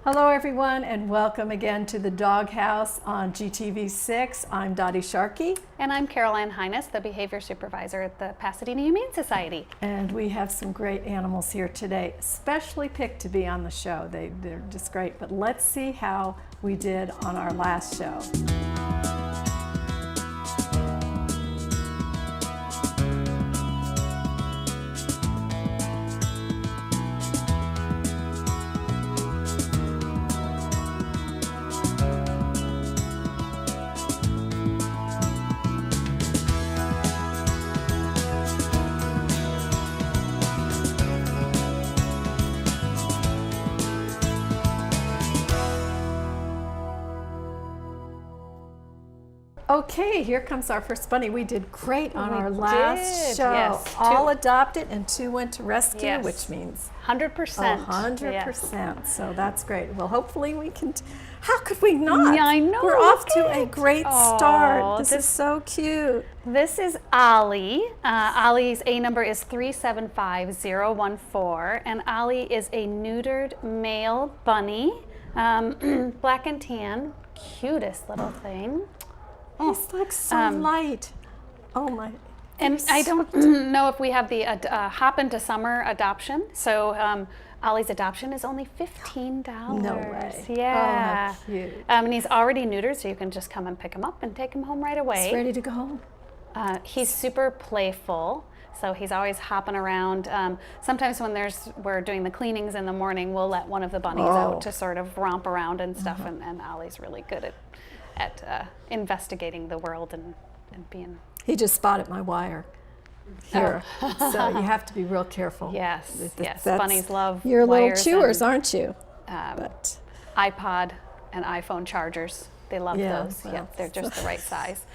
Hello everyone and welcome again to the Doghouse on GTV6. I'm Dottie Sharkey. And I'm Caroline Hines, the Behavior Supervisor at the Pasadena Humane Society. And we have some great animals here today, especially picked to be on the show. They're just great, but let's see how we did on our last show. Okay, here comes our first bunny. We did great on our last show. Yes, all adopted and 2 went to rescue, yes. Which means 100%. 100%. Yes. So that's great. Well, hopefully we can. How could we not? Yeah, I know. We're off to a great start. This is so cute. This is Ollie. Ollie's A number is 375014, and Ollie is a neutered male bunny, black and tan, cutest little thing. He's like so light. Oh my. And I don't know if we have the hop into summer adoption. So Ollie's adoption is only $15. No way. Yeah. Oh, how cute. And he's already neutered, so you can just come and pick him up and take him home right away. He's ready to go home. He's super playful. So he's always hopping around. Sometimes when we're doing the cleanings in the morning, we'll let one of the bunnies out to sort of romp around and stuff. And Ollie's really good at investigating the world and being. He just spotted my wire here, so you have to be real careful. Yes, yes. Bunnies love You're little wires chewers, aren't you? But iPod and iPhone chargers. They love those. Well, yeah, they're just the right size.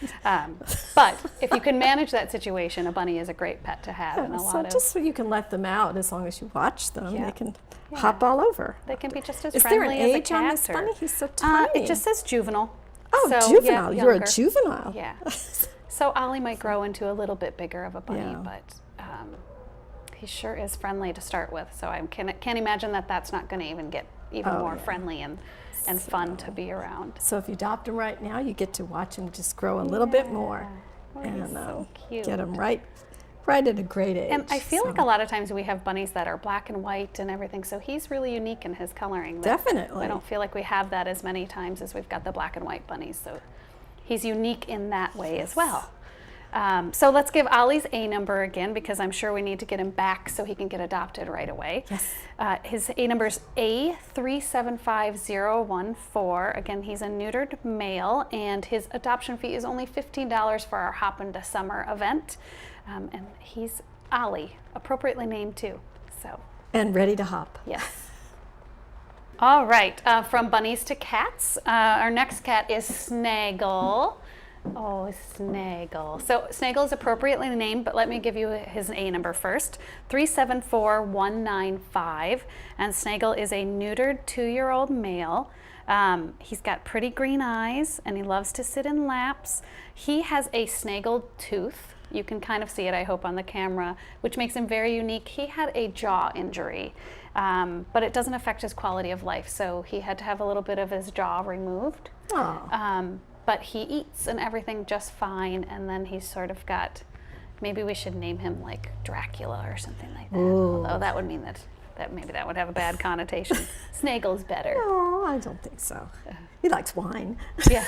But if you can manage that situation, a bunny is a great pet to have. And just so you can let them out as long as you watch them. They can hop all over. They can be just as Is friendly there an as a age on cat. this bunny? He's so tiny. It just says juvenile. Oh, so, juvenile. Yeah, you're a juvenile. Yeah. So Ollie might grow into a little bit bigger of a bunny, but he sure is friendly to start with. So I can't imagine that's not going to even get more friendly and fun to be around. So if you adopt him right now, you get to watch him just grow a little bit more, and so cute. Get him right at a great age. And I feel like a lot of times we have bunnies that are black and white and everything, so he's really unique in his coloring. Definitely. I don't feel like we have that as many times as we've got the black and white bunnies, so he's unique in that way as well. So let's give Ollie's A number again, because I'm sure we need to get him back so he can get adopted right away. Yes. His A number is A375014. Again, he's a neutered male, and his adoption fee is only $15 for our Hop into Summer event. And he's Ollie, appropriately named too. And ready to hop. Yes. All right, from bunnies to cats. Our next cat is Snaggle. Oh, Snaggle. So Snaggle is appropriately named, but let me give you his A number first. 374195. And Snaggle is a neutered 2-year-old male. He's got pretty green eyes, and he loves to sit in laps. He has a snaggled tooth. You can kind of see it, I hope, on the camera, which makes him very unique. He had a jaw injury, but it doesn't affect his quality of life, so he had to have a little bit of his jaw removed. But he eats and everything just fine, and then he's sort of got, maybe we should name him like Dracula or something like that. Ooh. Although that would mean that maybe that would have a bad connotation. Snaggle's better. No, I don't think so. He likes wine. Yeah.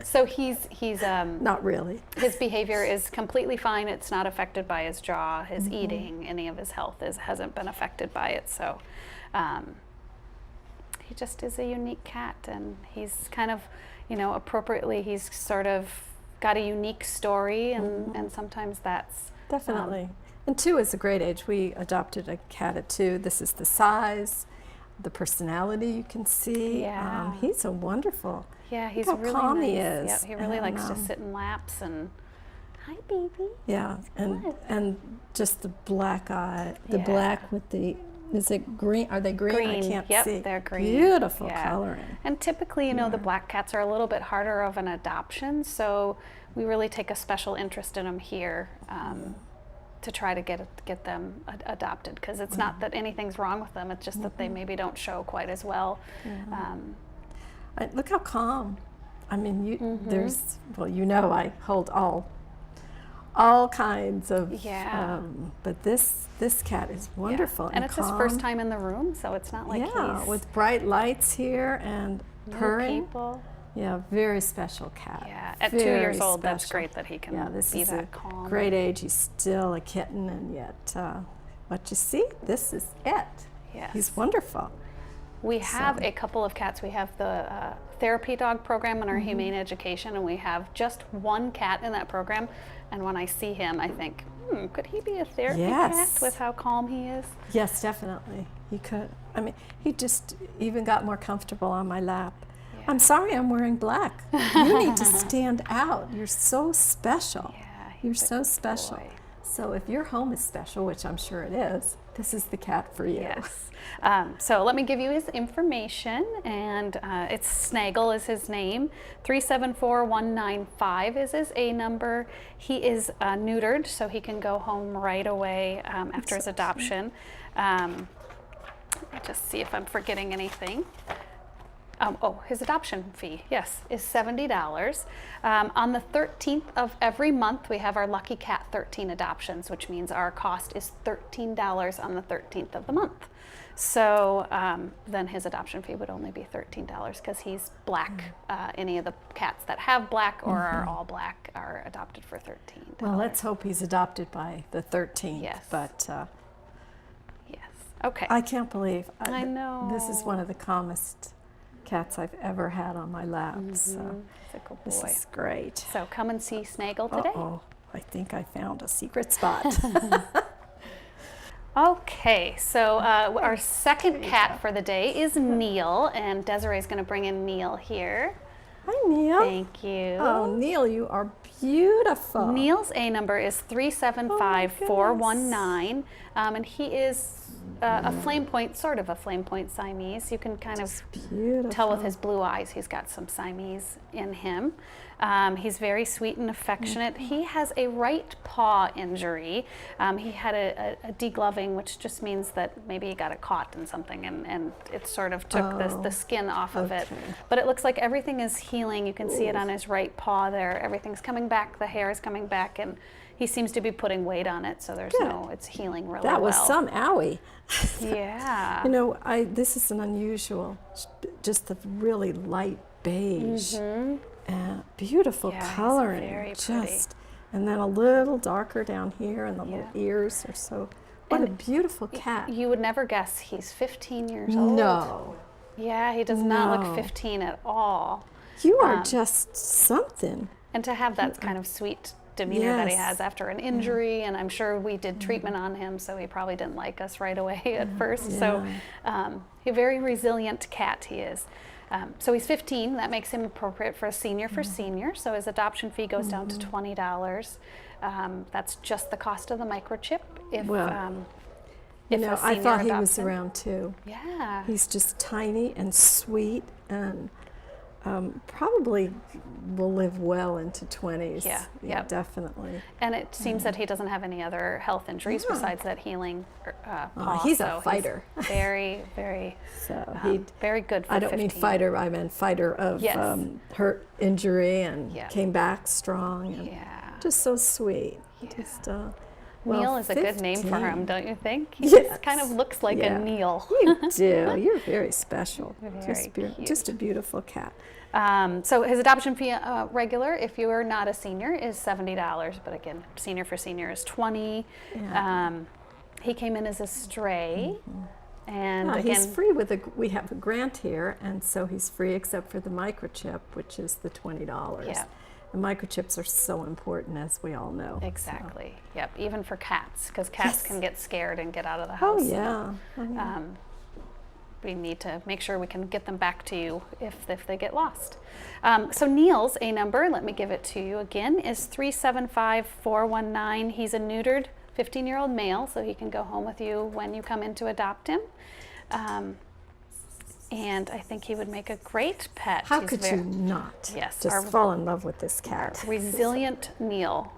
So he's not really. His behavior is completely fine. It's not affected by his jaw, his eating, any of his health hasn't been affected by it. So he just is a unique cat, and he's kind of, appropriately, he's sort of got a unique story, and sometimes that's definitely. And 2 is a great age. We adopted a cat at 2. This is the size, the personality you can see. Yeah. He's a wonderful. Yeah, he's how really calm nice. he is. Yeah, he really likes to sit in laps and. Hi, baby. Yeah, and just the black eye, the black with the. Is it green? Are they green? I can't see. Yep, they're green. Beautiful coloring. And typically, the black cats are a little bit harder of an adoption, so we really take a special interest in them here. to try to get them adopted, because it's not that anything's wrong with them, it's just that they maybe don't show quite as well. Look how calm. I mean, there's, well, I hold all kinds of, but this cat is wonderful and it's calm. his first time in the room, so it's not like he's with bright lights here and purring. people. Yeah, very special cat. Yeah, at very 2 years old, special. that's great that he can this be is that a calm. great age. He's still a kitten, and yet, what you see, this is it. Yes. He's wonderful. We have a couple of cats. We have the therapy dog program in our humane education, and we have just one cat in that program. And when I see him, I think, could he be a therapy cat with how calm he is? Yes, definitely. He could. I mean, he just even got more comfortable on my lap. Yeah. I'm sorry I'm wearing black. You need to stand out. You're so special. Yeah, you're so special. Boy. So if your home is special, which I'm sure it is, this is the cat for you. Yes. So let me give you his information, and it's Snaggle is his name. 374195 is his A number. He is neutered, so he can go home right away after his adoption. Let me just see if I'm forgetting anything. His adoption fee, yes, is $70. On the 13th of every month, we have our Lucky Cat 13 adoptions, which means our cost is $13 on the 13th of the month. So then his adoption fee would only be $13 because he's black. Any of the cats that have black or are all black are adopted for $13. Well, let's hope he's adopted by the 13th. Yes. But yes. Okay. I can't believe I know. This is one of the calmest cats I've ever had on my lap. So He's a good boy. this is great. So come and see Snaggle today. I think I found a secret spot. Okay, so our second cat for the day is Neil, and Desiree's going to bring in Neil here. Hi, Neil. Thank you. Oh, Neil, you are beautiful. Neil's A number is 375419, and he is a flame point, sort of a flame point Siamese. You can kind of tell with his blue eyes he's got some Siamese in him. He's very sweet and affectionate. He has a right paw injury. He had a degloving, which just means that maybe he got caught in something and it sort of took the skin off of it. But it looks like everything is healing. You can see it on his right paw there. Everything's coming back, the hair is coming back, and he seems to be putting weight on it, so there's it's healing really well. That was some owie. Yeah. This is an unusual, just a really light beige. Beautiful coloring, very pretty. And then a little darker down here, and the little ears are so. What a beautiful cat! You would never guess he's 15 years old. No. Yeah, he does not look 15 at all. You are just something. And to have that kind of sweet demeanor that he has after an injury, and I'm sure we did treatment on him, so he probably didn't like us right away at first. So, a very resilient cat he is. So he's 15. That makes him appropriate for a senior for senior. So his adoption fee goes down to $20. That's just the cost of the microchip. If I thought he was around too. Yeah. He's just tiny and sweet, and probably will live well into 20s. Yeah, definitely. And it seems that he doesn't have any other health injuries besides that healing paw. He's a fighter. He's very, very, very good for 15. I don't mean fighter, I meant fighter of hurt injury and came back strong. And just so sweet. Just, Neil is 15. A good name for him, don't you think? He just kind of looks like a Neil. You do. You're very special. Very cute. Just a beautiful cat. So his adoption fee regular, if you are not a senior, is $70. But again, senior for senior is $20. He came in as a stray. And again, he's free we have a grant here, and so he's free except for the microchip, which is the $20. Yeah. The microchips are so important, as we all know. Exactly. So. Yep. Even for cats, because cats can get scared and get out of the house. Oh yeah. We need to make sure we can get them back to you if they get lost. So Neil's A number, let me give it to you again, is 375419. He's a neutered 15-year-old male, so he can go home with you when you come in to adopt him. And I think he would make a great pet. How could you not? Yes. Just fall in love with this cat. Resilient Neil.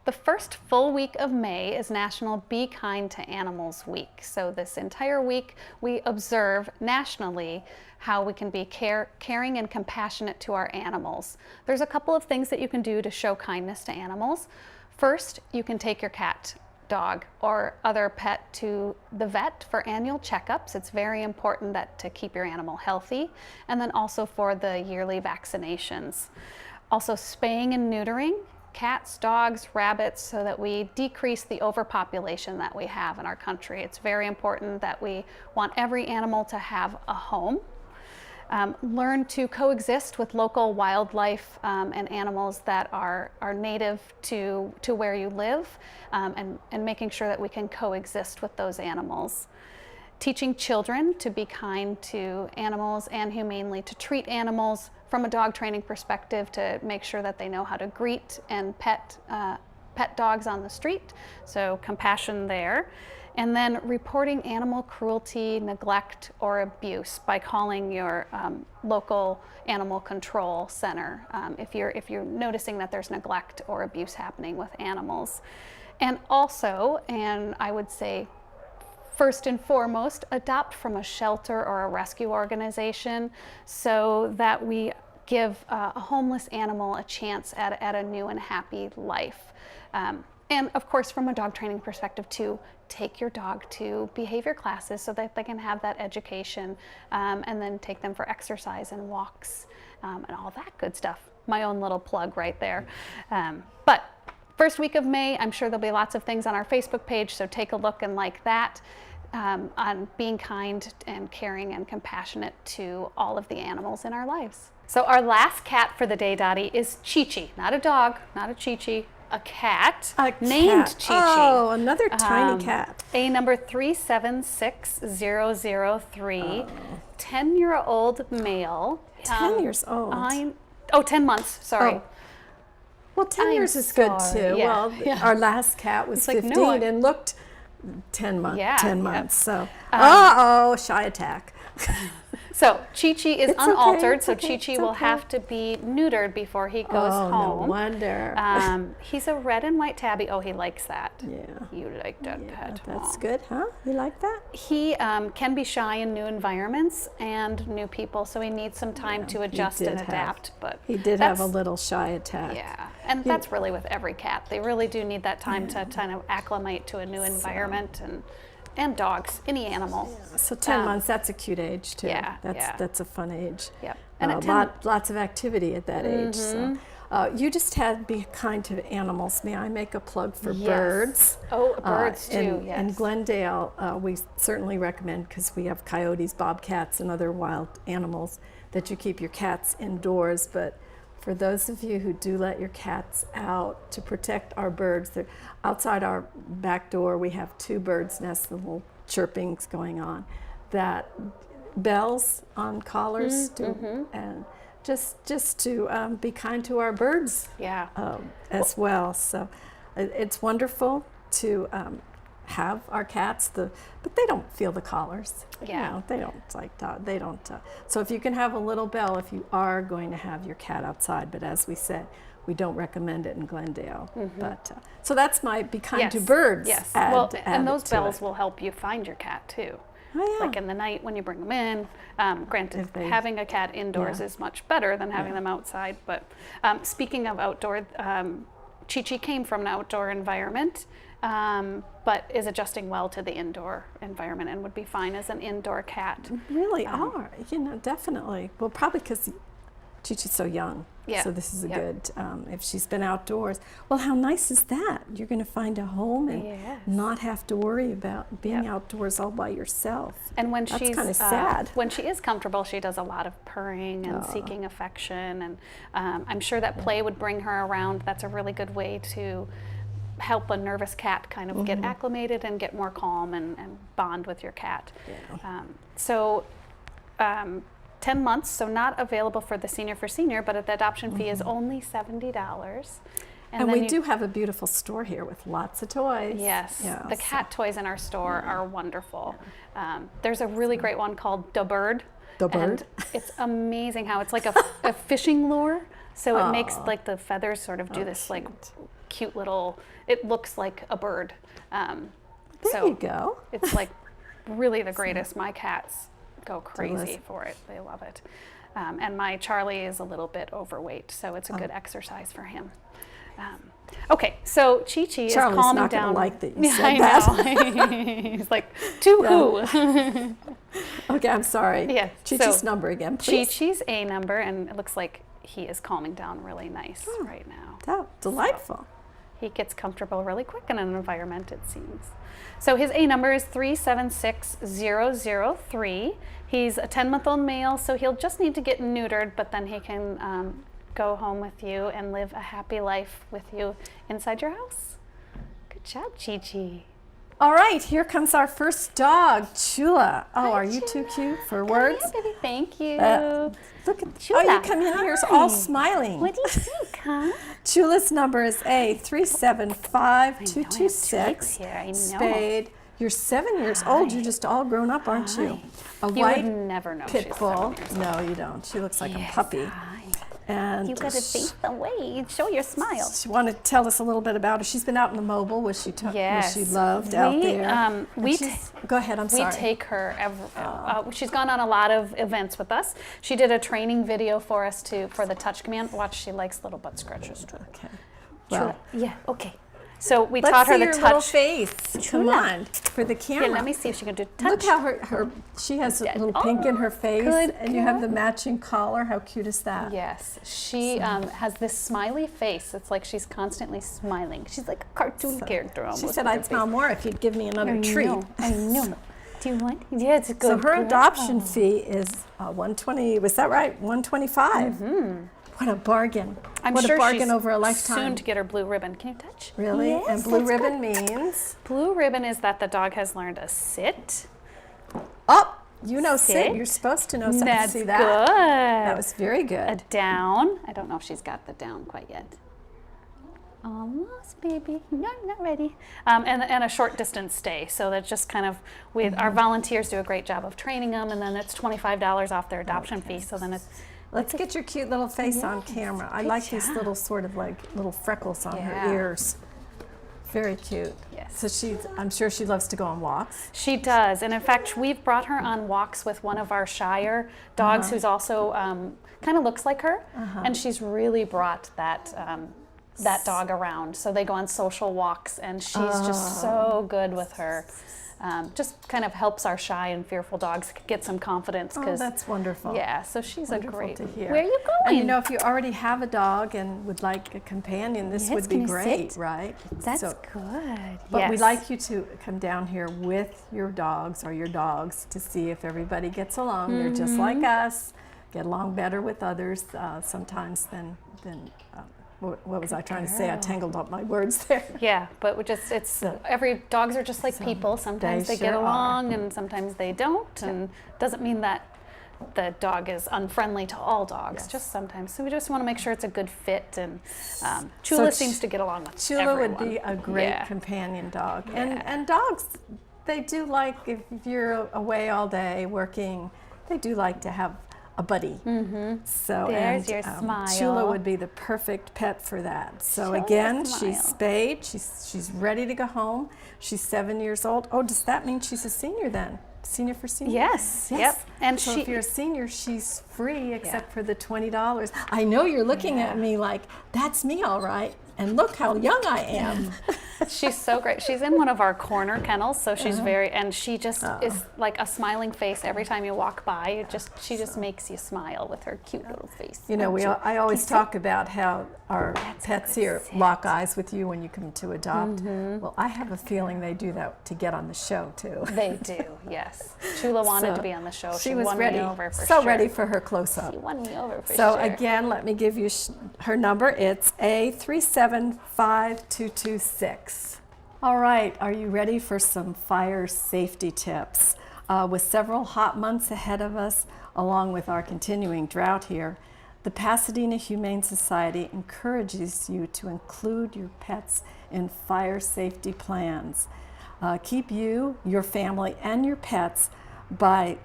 The first full week of May is National Be Kind to Animals Week. So this entire week we observe nationally how we can be caring and compassionate to our animals. There's a couple of things that you can do to show kindness to animals. First, you can take your cat, dog, or other pet to the vet for annual checkups. It's very important to keep your animal healthy, and then also for the yearly vaccinations. Also, spaying and neutering cats, dogs, rabbits, so that we decrease the overpopulation that we have in our country. It's very important that we want every animal to have a home. Learn to coexist with local wildlife and animals that are native to where you live, and making sure that we can coexist with those animals. Teaching children to be kind to animals and humanely to treat animals from a dog training perspective, to make sure that they know how to greet and pet dogs on the street, so compassion there. And then reporting animal cruelty, neglect, or abuse by calling your local animal control center if you're noticing that there's neglect or abuse happening with animals. And also, and I would say first and foremost, adopt from a shelter or a rescue organization, so that we give a homeless animal a chance at a new and happy life. And of course, from a dog training perspective too, take your dog to behavior classes so that they can have that education, and then take them for exercise and walks, and all that good stuff. My own little plug right there. But first week of May, I'm sure there'll be lots of things on our Facebook page, so take a look and like that, on being kind and caring and compassionate to all of the animals in our lives. So our last cat for the day, Dottie, is Chi-Chi. Not a dog, not a Chi-Chi, a cat named Chi-Chi. Oh, another tiny cat. A number 376003, 10-year-old male. 10 years old. 10 months, sorry. Oh. Well, 10 years is good too. Yeah. Well, our last cat was 15 and looked 10 months. Yeah, 10 months. So, shy attack. So Chi-Chi is unaltered, okay, so Chi-Chi will have to be neutered before he goes home. No wonder. He's a red and white tabby. Oh, he likes that. Yeah. You like that pet. That's good, huh? You like that? He can be shy in new environments and new people, so he needs some time to adjust and adapt. But he did have a little shy attack. Yeah, and that's really with every cat. They really do need that time to kind of acclimate to a new environment, and dogs, any animal. Yeah. So 10 months, that's a cute age too. Yeah, that's a fun age. Yep. And lots of activity at that age. So. You just had Be Kind to Animals. May I make a plug for birds? Oh, birds too, yes. In Glendale, we certainly recommend, because we have coyotes, bobcats, and other wild animals, that you keep your cats indoors. But for those of you who do let your cats out to protect our birds, they're outside our back door. We have 2 birds' nests, the little chirpings going on, that bells on collars, and just to be kind to our birds as well. So it's wonderful to have our cats, but they don't feel the collars. Yeah. They don't they don't. So if you can have a little bell if you are going to have your cat outside, but as we said, we don't recommend it in Glendale. But so that's my Be Kind to Birds. Yes. And those bells will help you find your cat too. Oh, yeah. Like in the night when you bring them in. Granted, having a cat indoors is much better than having them outside. But speaking of outdoor, Chi-Chi came from an outdoor environment, but is adjusting well to the indoor environment and would be fine as an indoor cat. Really are, definitely. Well, probably because Chi-Chi's so young. Yeah. So this is a good, if she's been outdoors. Well, how nice is that? You're going to find a home and not have to worry about being outdoors all by yourself. And when That's she's kind of sad. When she is comfortable, she does a lot of purring and seeking affection. And I'm sure that play would bring her around. That's a really good way to help a nervous cat kind of get acclimated and get more calm and bond with your cat. Yeah. 10 months, so not available for the senior, but the adoption fee is only $70. And we do have a beautiful store here with lots of toys. Yes, the cat toys in our store are wonderful. There's a really great one called Da Bird. Da Bird? And it's amazing how it's like a fishing lure. So it makes like the feathers sort of do this like cute little, it looks like a bird. There you go. It's like really the greatest. My cats go crazy Delicious. for it. They love it. And my Charlie is a little bit overweight, so it's a good exercise for him. Okay, so Chi-Chi is Charlie's calming not down. gonna like that you Yeah, said I that. know. He's like, to who? Okay, I'm sorry. Yeah, Chi-Chi's so number again, please. Chi-Chi's A number, and it looks like he is calming down really nice right now. Oh, delightful. He gets comfortable really quick in an environment, it seems. So his A number is 376003. He's a 10-month-old male, so he'll just need to get neutered, but then he can go home with you and live a happy life with you inside your house. Good job, Chi-Chi. All right, here comes our first dog, Chula. Oh, Hi, are you too Chula. cute for Come words? here, baby. Thank you. Look at Chula. Oh, you come in here all Hi. smiling. What do you think, huh? Chula's number is A I have 375226. here. I know. Spayed. You're 7 years old. You're just all grown up, aren't you? A You white would never know pit she's bull. 7 years old. No, you don't. She looks like Yes, a puppy. hi. And You gotta face the way. Show your smile. she wanted to tell us a little bit about her. She's been out in the mobile, which she Yes. loved out there. And We go ahead. I'm We sorry. take her. She's gone on a lot of events with us. She did a training video for us for the touch command. Watch, she likes little butt scratches too. Okay. Chula. Well, Yeah. Okay. So we let's taught her see the your little touch. face. Come Chula. on, for the camera. Here, let me see if she can do touch. Look how she has a little pink in her face, good and you have the girl. matching collar. How cute is that? Yes, she has this smiley face. It's like she's constantly smiling. She's like a cartoon character almost. She said, with her "I'd smile more if you'd give me another face. treat." I know. Do you want? Yeah, it's a good. So her girl. adoption fee is 120. Was that right? 125. What a bargain! I'm what sure a bargain she's over a lifetime. soon to get her blue ribbon. Can you touch? Really? Yes, And blue that's ribbon good. means Blue ribbon is that the dog has learned a sit. up. You know, sit. Sit. You're supposed to know something. That's See that? good. That was very A good. down. I don't know if she's got the down quite yet. Almost, baby. No, not ready. And a short distance stay. So that's just kind of, our volunteers do a great job of training them, and then it's $25 off their adoption fee. So then it's, Let's get your cute little face on Yes, camera. I good like these job. little sort of like little freckles on Yeah. her ears. Very cute. Yes. So I'm sure she loves to go on walks. she does. And in fact, we've brought her on walks with one of our Shire dogs who's also kind of looks like her. And she's really brought that dog around. So they go on social walks, and she's just so good with her. Just kind of helps our shy and fearful dogs get some confidence. Oh, that's wonderful. Yeah, so she's Wonderful a great. to hear. Where are you going? And you know, if you already have a dog and would like a companion, this Yes, would be can I great, sit? right? That's So- good. But yes. we'd like you to come down here with your dogs or your dogs to see if everybody gets along. They're just like us, get along better with others sometimes than what was I trying to say? I tangled up my words there. Yeah, but every dogs are just like people. Sometimes they get sure are. along, and sometimes they don't, and doesn't mean that the dog is unfriendly to all dogs. Yes. Just sometimes. So we just want to make sure it's a good fit, and Chula seems to get along with Chula everyone. would be a great Yeah. companion dog. Yeah. And dogs, they do like, if you're away all day working, they do like to have a buddy. So There's your smile. Chula would be the perfect pet for that. So Show us a again, smile. she's spayed. She's ready to go home. She's 7 years old. Oh, does that mean she's a senior then? Senior for senior? Yes. Yes. Yep. And So she. if you're a senior, she's free except for the $20. I know you're looking at me like, that's me all right. And look how young I am. She's so great. She's in one of our corner kennels, so she's and she just is like a smiling face every time you walk by. She just makes you smile with her cute little face. You know, I always talk about how our pets here lock eyes with you when you come to adopt. Well, I have a feeling they do that to get on the show too. They do, yes. Chula wanted So to be on the show. She was won ready, me over for so sure. ready for her close-up. She won me over for So sure. again, let me give you her number. It's A375226. All right, are you ready for some fire safety tips? With several hot months ahead of us, along with our continuing drought here, the Pasadena Humane Society encourages you to include your pets in fire safety plans. Keep you, your family, and your pets by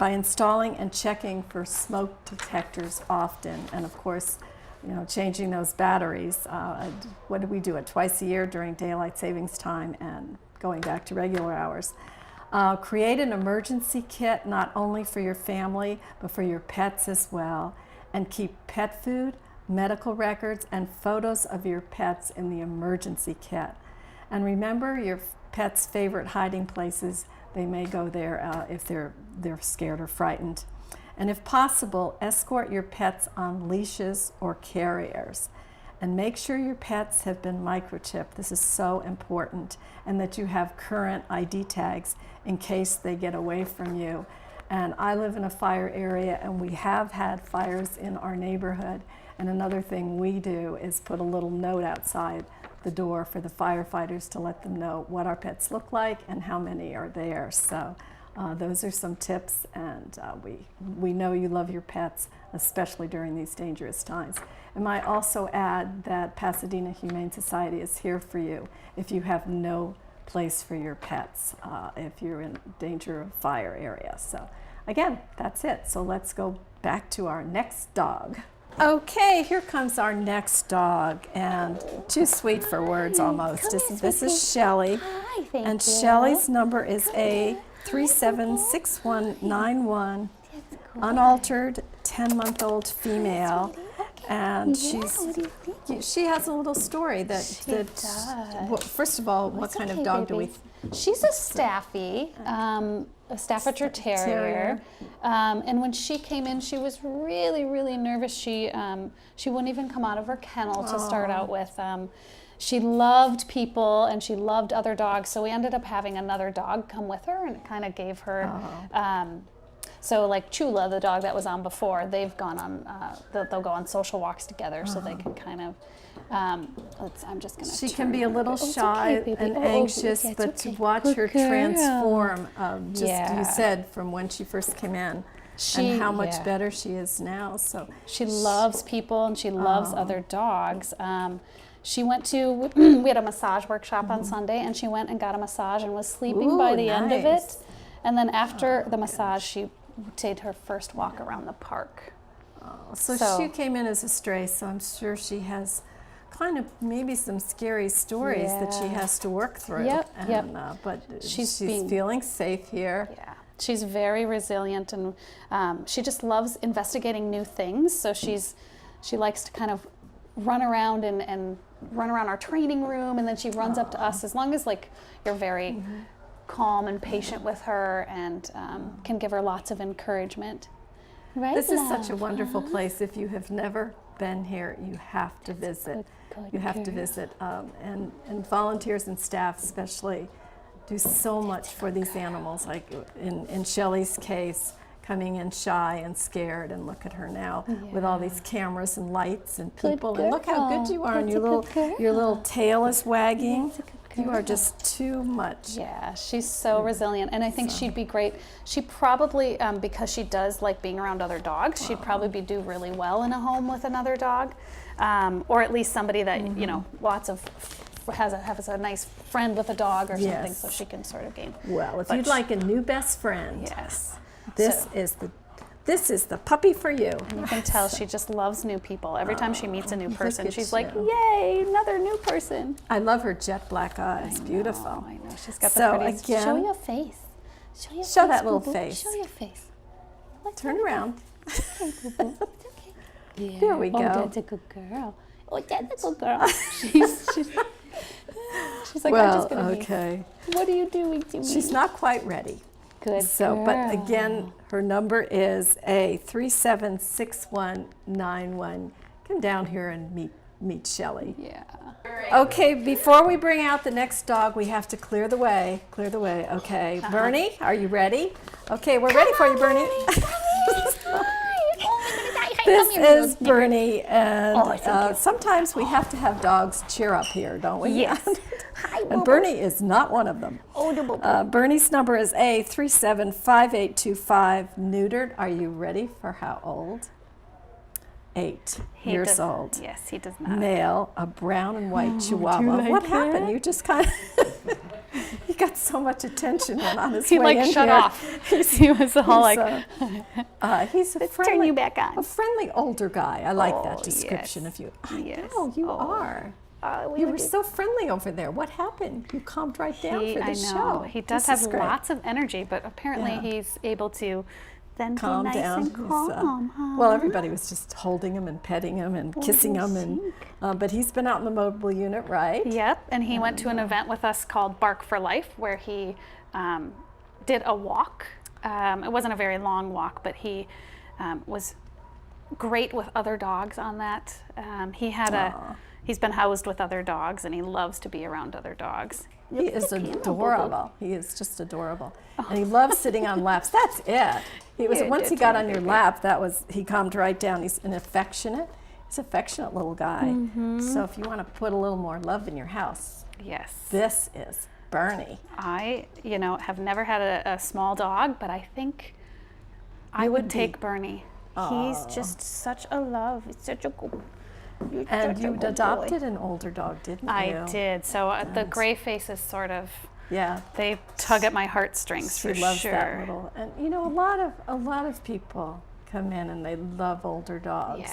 installing and checking for smoke detectors often. And of course, changing those batteries. What do we do it twice a year during daylight savings time and going back to regular hours. Create an emergency kit not only for your family but for your pets as well, and keep pet food, medical records, and photos of your pets in the emergency kit. And remember your pet's favorite hiding places. They may go there if they're scared or frightened. And if possible, escort your pets on leashes or carriers. And make sure your pets have been microchipped. This is so important. And that you have current ID tags in case they get away from you. And I live in a fire area, and we have had fires in our neighborhood. And another thing we do is put a little note outside the door for the firefighters to let them know what our pets look like and how many are there. So those are some tips, and we know you love your pets, especially during these dangerous times. I might also add that Pasadena Humane Society is here for you if you have no place for your pets, if you're in danger of fire area. So again, that's it. So let's go back to our next dog. Okay, here comes our next dog, and too sweet for words almost. This is Shelly, and Shelly's number is A376191, unaltered, 10-month-old female, and she has a little story that first of all, what kind of dog do we? She's a Staffy, a Staffordshire Terrier. And when she came in, she was really, really nervous. She wouldn't even come out of her kennel to start out with. She loved people and she loved other dogs, so we ended up having another dog come with her, and it kind of gave her. So like Chula, the dog that was on before, they've gone on. They'll go on social walks together, so they can kind of. I'm just gonna. She can be a little shy and anxious, but to watch her transform, you said from when she first came in, and how much better she is now. So she loves people and she loves other dogs. She went to, we had a massage workshop on Sunday, and she went and got a massage and was sleeping by the end of it. And then after the massage, she did her first walk around the park. So she came in as a stray, so I'm sure she has kind of maybe some scary stories that she has to work through. But she's feeling safe here. Yeah. She's very resilient, and she just loves investigating new things. So she likes to kind of run around and run around our training room, and then she runs up to us, as long as you're very calm and patient with her, and can give her lots of encouragement. Right, this is such a wonderful place. If you have never been here, you have to visit. You have to visit, and volunteers and staff especially do so much for these animals. Like in Shelly's case, coming in shy and scared, and look at her now with all these cameras and lights and people, and look how good you are, and your little tail is wagging. You are just too much. Yeah, she's so resilient, and I think she'd be great. She probably, because she does like being around other dogs, she'd probably do really well in a home with another dog, or at least somebody that has a nice friend with a dog or something, so she can sort of gain. Well, if you'd like a new best friend, this is the puppy for you. And you can tell she just loves new people. Every time she meets a new person, she's like, yay, another new person. I love her jet black eyes. Beautiful. I know. She's got the prettiest. Again, show your face. Show that little face. Show your face. Turn around. Okay, boo-boo. It's okay. Yeah. There we go. Oh, that's a good girl. Oh, that's a good girl. She's like, I'm just going to okay. What are you doing to me? She's not quite ready. Good girl. But again, her number is A376191. Come down here and meet Shelly. Yeah. Okay, before we bring out the next dog, we have to clear the way. Clear the way. Okay, Bernie, are you ready? Okay, we're ready for you, Bernie. This is Bernie, and sometimes we have to have dogs cheer up here, don't we? Yes. And Bernie is not one of them. Bernie's number is A375825, neutered. Are you ready for how old? 8 years old. Yes, he does not. Male, a brown and white Chihuahua. What happened? You just kind of got so much attention when on his He way like in shut here. off. He was all like, He's a let's friendly, turn you back on. a friendly older guy. I like that Oh, description yes. of you. Yes. I know, you Oh. are. We You were were so friendly over there. What happened? You calmed right down for the I know. show. He does This have is great. lots of energy, but apparently Yeah. he's able to then Calm be nice down. and He's, calm. Huh? well, everybody was just holding him and petting him and kissing him, and but he's been out in the mobile unit, right? Yep, and he went to an event with us called Bark for Life, where he did a walk. It wasn't a very long walk, but he was great with other dogs on that. He's been housed with other dogs, and he loves to be around other dogs. He is adorable. He is just adorable, and he loves sitting on laps. That's it. He was once he got on your lap. He calmed right down. He's an affectionate. He's an affectionate little guy. So if you want to put a little more love in your house, Yes. this is Bernie. I, have never had a small dog, but I think I would take Bernie. He's just such a love. He's such a good. And you adopted an older dog, didn't you? I did. So the gray faces sort of, Yeah. they tug at my heartstrings She for loves sure. that little. And a lot of people come in and they love older dogs.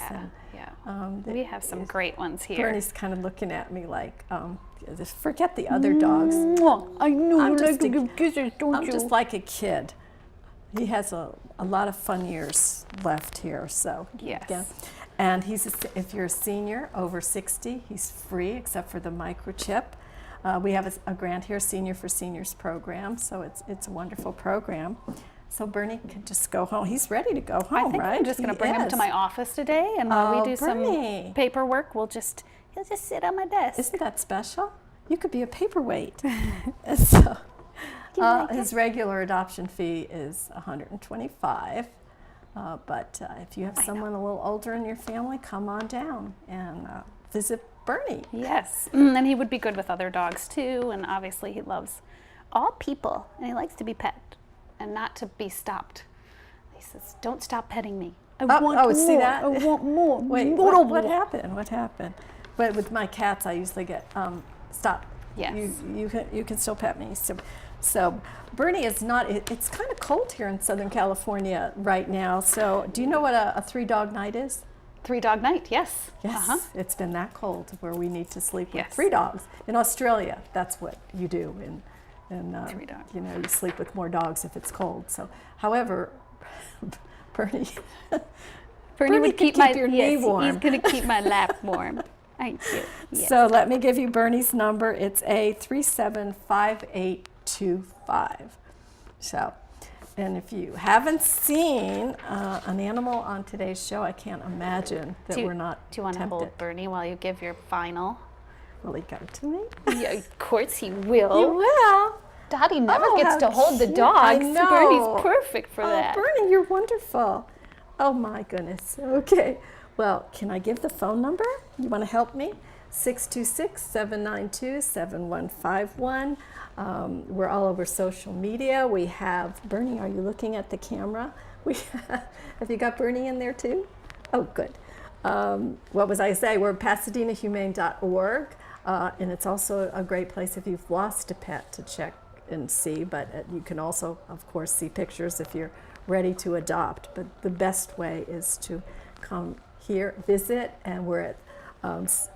Yeah, And, we have some great ones here. Bernie's kind of looking at me like, forget the other dogs. I know I'm you just like to a- give kisses, don't I'm you? just like a kid. He has a lot of fun years left here, so. Yes. Yeah. And if you're a senior over 60, he's free except for the microchip. We have a grant here, Senior for Seniors program, so it's a wonderful program. So Bernie can just go home. He's ready to go home, I think right? I'm just going to bring him to my office today, and while we do some paperwork, he'll just sit on my desk. Isn't that special? You could be a paperweight. And so, his regular adoption fee is $125. But if you have someone a little older in your family, come on down and visit Bernie. Yes, and he would be good with other dogs too, and obviously he loves all people, and he likes to be pet and not to be stopped. He says, "Don't stop petting me. I want more. See that? I want more." Wait, what happened? What happened? But with my cats, I usually get stop. Yes. You can still pet me. So Bernie is not. It's kind of cold here in Southern California right now. So do you know what a 3-dog night is? 3-dog night, yes. Yes, It's been that cold where we need to sleep with Yes. 3 dogs. In Australia, that's what you do. And 3 dogs. you sleep with more dogs if it's cold. So, however, Bernie Bernie could keep your knee warm. He's going to keep my lap warm. Thank you. Yes. So let me give you Bernie's number. It's A375825. So, and if you haven't seen an animal on today's show, I can't imagine that we're not Do you want to tempted. hold Bernie while you give your final? Will he go to me? Yeah, of course he will. He will. Daddy never Oh, gets how to hold the cute. dogs. I know. Bernie's perfect for Oh, that. Bernie, you're wonderful. Oh my goodness. Okay. Well, can I give the phone number? You want to help me? 626-792-7151. We're all over social media. We have Bernie. Are you looking at the camera? Have you got Bernie in there too? Oh, good. What was I say? We're PasadenaHumane.org, and it's also a great place if you've lost a pet to check and see. But you can also, of course, see pictures if you're ready to adopt. But the best way is to come here, visit, and we're at, I was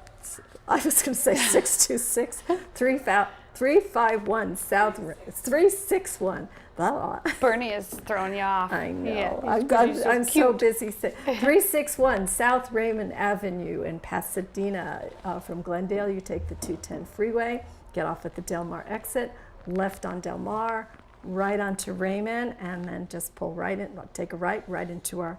going to say 626-351 South, 361. Bernie is throwing you off. I know. Yeah, I'm so busy. 361 South Raymond Avenue in Pasadena. From Glendale, you take the 210 freeway, get off at the Del Mar exit, left on Del Mar, right onto Raymond, and then just pull right in, take a right into our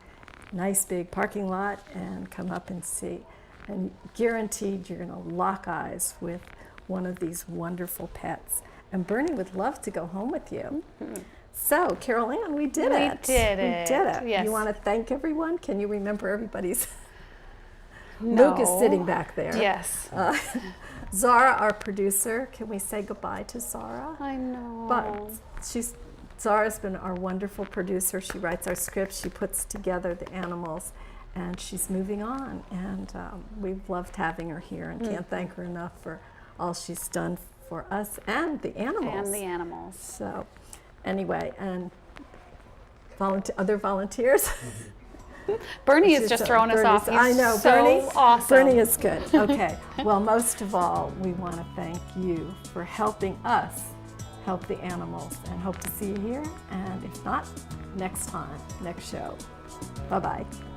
nice big parking lot and come up and see. And guaranteed you're going to lock eyes with one of these wonderful pets. And Bernie would love to go home with you. Mm-hmm. So, Carol Ann, we did it. We did it. Yes. You want to thank everyone? Can you remember everybody's? No. Luke is sitting back there. Yes. Zara, our producer. Can we say goodbye to Zara? I know. But Zara's been our wonderful producer. She writes our scripts. She puts together the animals. And she's moving on. And we've loved having her here and can't thank her enough for all she's done for us and the animals. And the animals. So anyway, and other volunteers? Bernie is just throwing us off. He's I know, so Bernie. awesome. Bernie is good. Okay. Well, most of all, we want to thank you for helping us help the animals, and hope to see you here. And if not, next time, next show. Bye-bye.